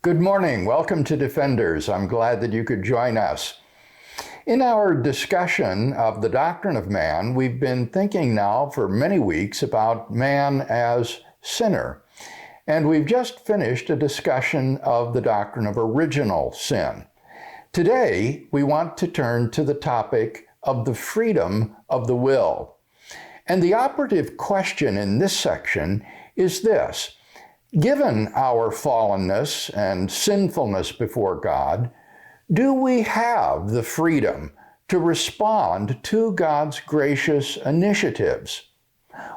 Good morning. Welcome to Defenders. I'm glad that you could join us. In our discussion of the doctrine of man, we've been thinking now for many weeks about man as sinner. And we've just finished a discussion of the doctrine of original sin. Today, we want to turn to the topic of the freedom of the will. And the operative question in this section is this: given our fallenness and sinfulness before God, do we have the freedom to respond to God's gracious initiatives?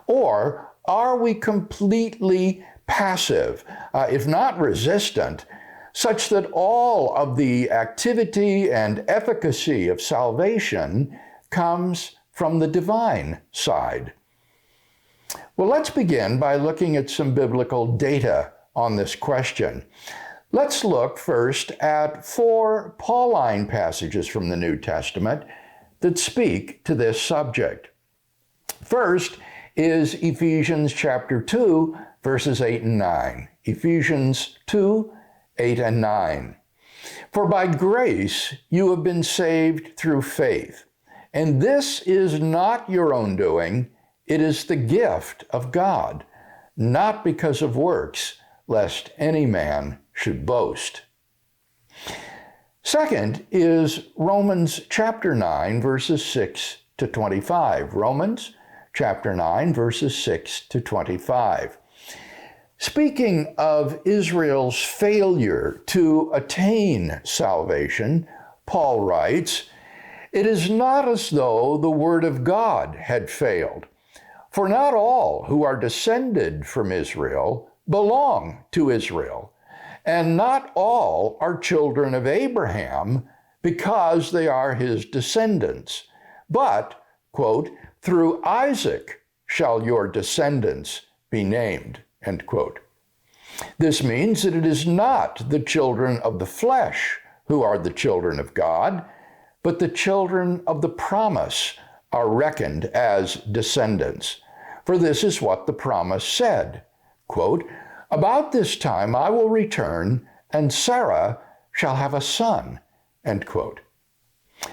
Or are we completely passive, if not resistant, such that all of the activity and efficacy of salvation comes from the divine side? Well, let's begin by looking at some biblical data on this question. Let's look first at 4 Pauline passages from the New Testament that speak to this subject. First is Ephesians chapter 2, verses 8 and 9. Ephesians 2, 8 and 9. For by grace you have been saved through faith, and this is not your own doing. It is the gift of God, not because of works, lest any man should boast. Second is Romans chapter 9, verses 6 to 25. Romans chapter 9, verses 6 to 25. Speaking of Israel's failure to attain salvation, Paul writes, "It is not as though the word of God had failed. For not all who are descended from Israel belong to Israel, and not all are children of Abraham because they are his descendants. But, quote, through Isaac shall your descendants be named," end quote. This means that it is not the children of the flesh who are the children of God, but the children of the promise are reckoned as descendants. For this is what the promise said, quote, "About this time I will return, and Sarah shall have a son," end quote.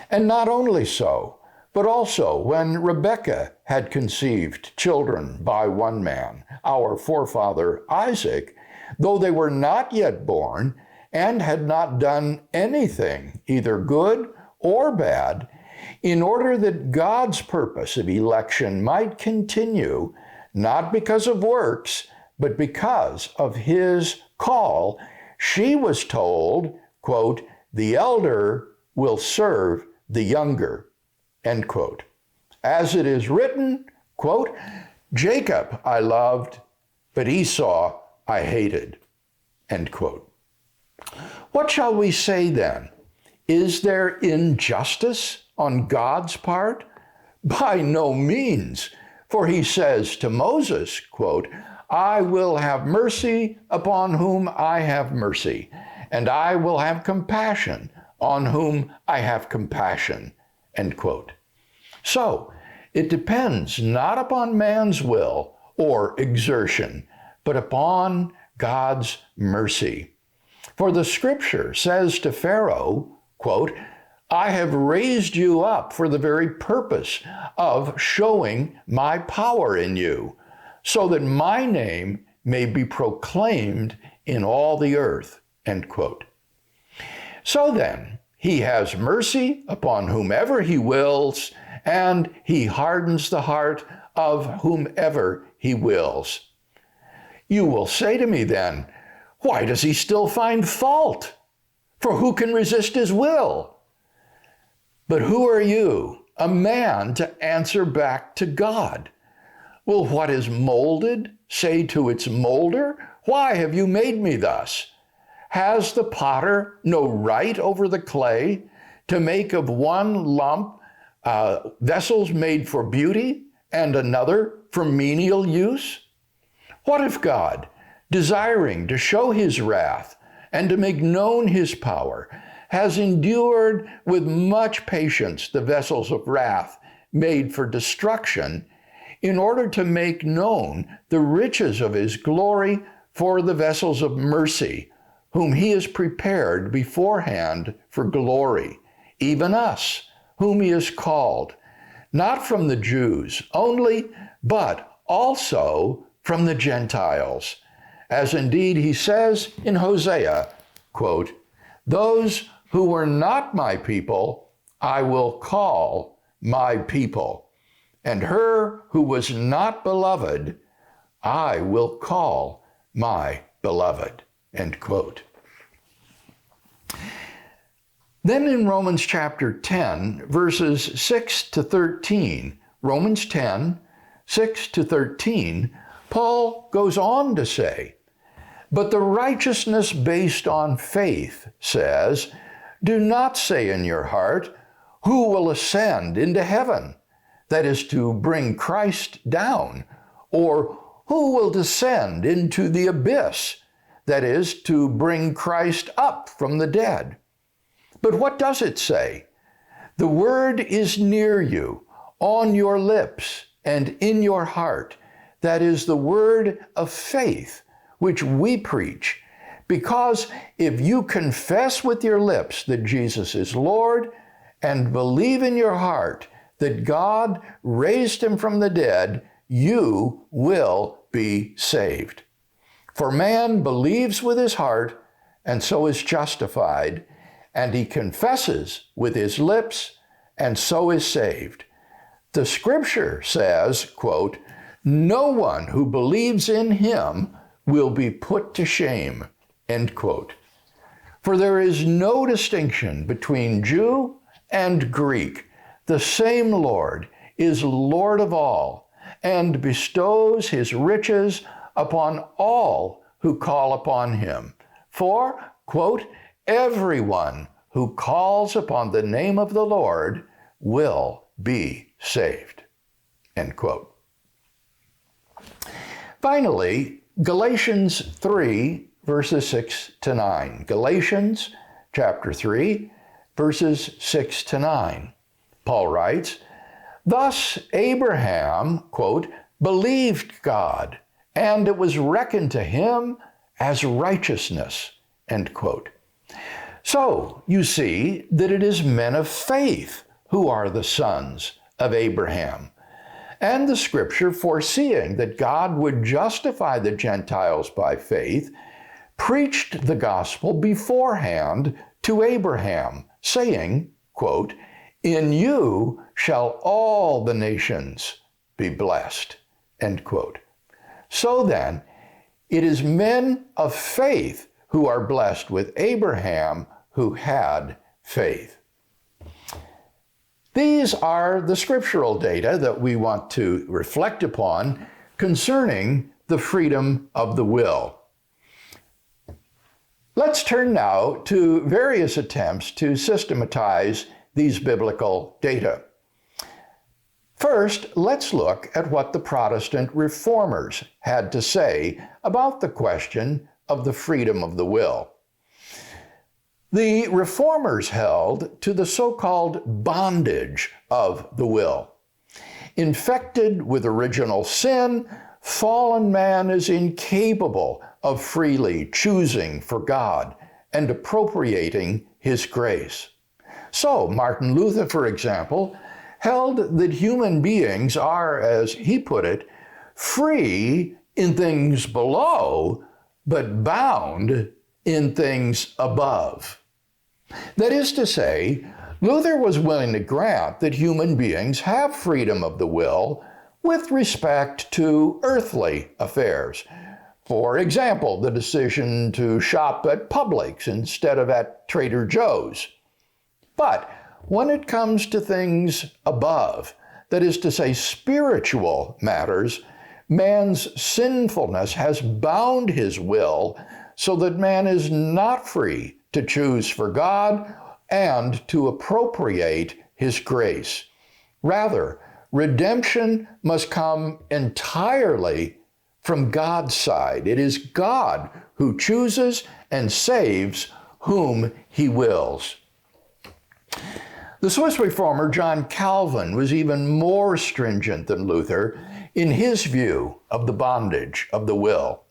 And not only so, but also when Rebekah had conceived children by one man, our forefather Isaac, though they were not yet born and had not done anything, either good or bad, in order that God's purpose of election might continue, not because of works, but because of his call, she was told, quote, "The elder will serve the younger," end quote. As it is written, quote, "Jacob I loved, but Esau I hated," end quote. What shall we say then? Is there injustice on God's part? By no means, for he says to Moses, quote, "I will have mercy upon whom I have mercy, and I will have compassion on whom I have compassion," end quote. So, it depends not upon man's will or exertion, but upon God's mercy. For the scripture says to Pharaoh, quote, "I have raised you up for the very purpose of showing my power in you, so that my name may be proclaimed in all the earth," end quote. So then, he has mercy upon whomever he wills, and he hardens the heart of whomever he wills. You will say to me then, why does he still find fault? For who can resist his will? But who are you, a man, to answer back to God? Will what is molded say to its molder, "Why have you made me thus?" Has the potter no right over the clay to make of one lump vessels made for beauty and another for menial use? What if God, desiring to show his wrath and to make known his power, has endured with much patience the vessels of wrath made for destruction, in order to make known the riches of his glory for the vessels of mercy, whom he has prepared beforehand for glory, even us, whom he has called, not from the Jews only, but also from the Gentiles. As indeed he says in Hosea, quote, "Those who were not my people, I will call my people, and her who was not beloved, I will call my beloved," end quote. Then in Romans chapter 10, verses 6 to 13, Romans 10, 6 to 13, Paul goes on to say, "But the righteousness based on faith says, do not say in your heart, who will ascend into heaven? That is to bring Christ down. Or who will descend into the abyss? That is to bring Christ up from the dead. But what does it say? The word is near you, on your lips and in your heart. That is the word of faith, which we preach. Because if you confess with your lips that Jesus is Lord and believe in your heart that God raised him from the dead, you will be saved. For man believes with his heart and so is justified, and he confesses with his lips and so is saved. The scripture says, quote, no one who believes in him will be put to shame, end quote. For there is no distinction between Jew and Greek. The same Lord is Lord of all and bestows his riches upon all who call upon him. For, quote, everyone who calls upon the name of the Lord will be saved, end quote. Finally, Galatians 3, verses 6 to 9. Galatians chapter 3, verses 6 to 9. Paul writes, thus Abraham, quote, believed God, and it was reckoned to him as righteousness, end quote. So you see that it is men of faith who are the sons of Abraham. And the scripture, foreseeing that God would justify the Gentiles by faith, preached the gospel beforehand to Abraham, saying, quote, in you shall all the nations be blessed, end quote. So then, it is men of faith who are blessed with Abraham who had faith. These are the scriptural data that we want to reflect upon concerning the freedom of the will. Let's turn now to various attempts to systematize these biblical data. First, let's look at what the Protestant reformers had to say about the question of the freedom of the will. The reformers held to the so-called bondage of the will. Infected with original sin, fallen man is incapable of freely choosing for God and appropriating his grace. So, Martin Luther, for example, held that human beings are, as he put it, free in things below, but bound in things above. That is to say, Luther was willing to grant that human beings have freedom of the will with respect to earthly affairs. For example, the decision to shop at Publix instead of at Trader Joe's. But when it comes to things above, that is to say, spiritual matters, man's sinfulness has bound his will so that man is not free to choose for God and to appropriate his grace. Rather, redemption must come entirely from God's side. It is God who chooses and saves whom he wills. The Swiss reformer John Calvin was even more stringent than Luther in his view of the bondage of the will.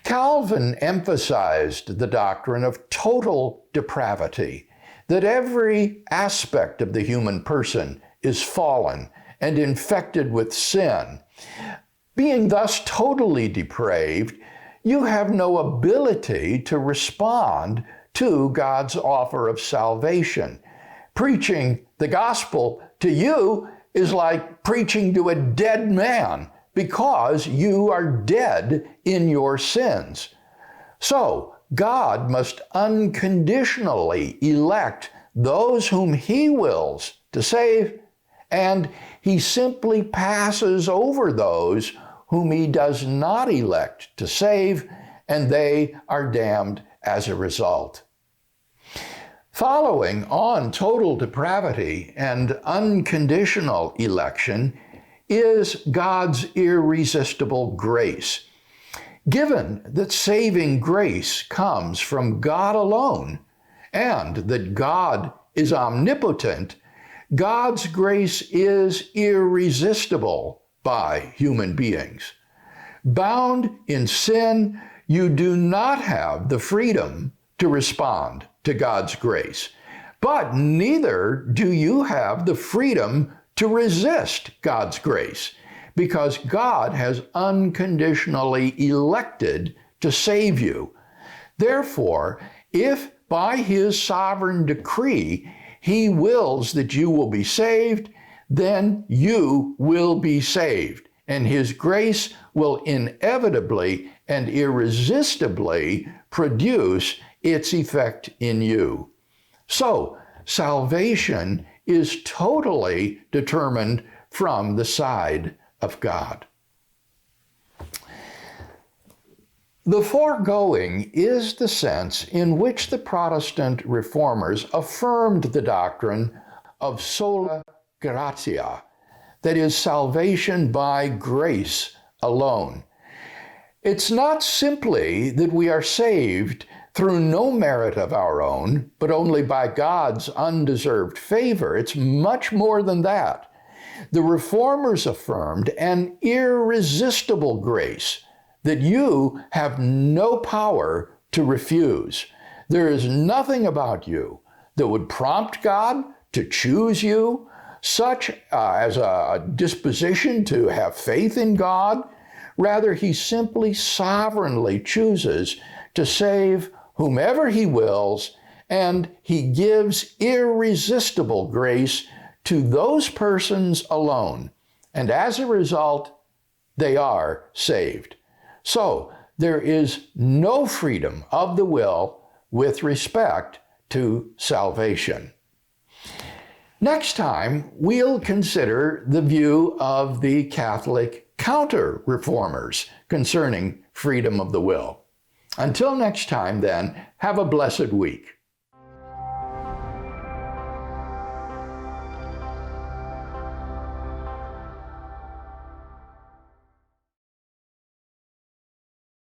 Calvin emphasized the doctrine of total depravity, that every aspect of the human person is fallen and infected with sin. Being thus totally depraved, you have no ability to respond to God's offer of salvation. Preaching the gospel to you is like preaching to a dead man because you are dead in your sins. So, God must unconditionally elect those whom He wills to save, and He simply passes over those whom He does not elect to save, and they are damned as a result. Following on total depravity and unconditional election is God's irresistible grace. Given that saving grace comes from God alone, and that God is omnipotent, God's grace is irresistible by human beings. Bound in sin, you do not have the freedom to respond to God's grace, but neither do you have the freedom to resist God's grace, because God has unconditionally elected to save you. Therefore, if by His sovereign decree He wills that you will be saved, then you will be saved, and His grace will inevitably and irresistibly produce its effect in you. So, salvation is totally determined from the side of God. The foregoing is the sense in which the Protestant reformers affirmed the doctrine of sola gratia, that is, salvation by grace alone. It's not simply that we are saved through no merit of our own, but only by God's undeserved favor. It's much more than that. The Reformers affirmed an irresistible grace that you have no power to refuse. There is nothing about you that would prompt God to choose you, such as a disposition to have faith in God. Rather, He simply sovereignly chooses to save whomever He wills, and He gives irresistible grace to those persons alone. And as a result, they are saved. So, there is no freedom of the will with respect to salvation. Next time, we'll consider the view of the Catholic counter-reformers concerning freedom of the will. Until next time, then, have a blessed week.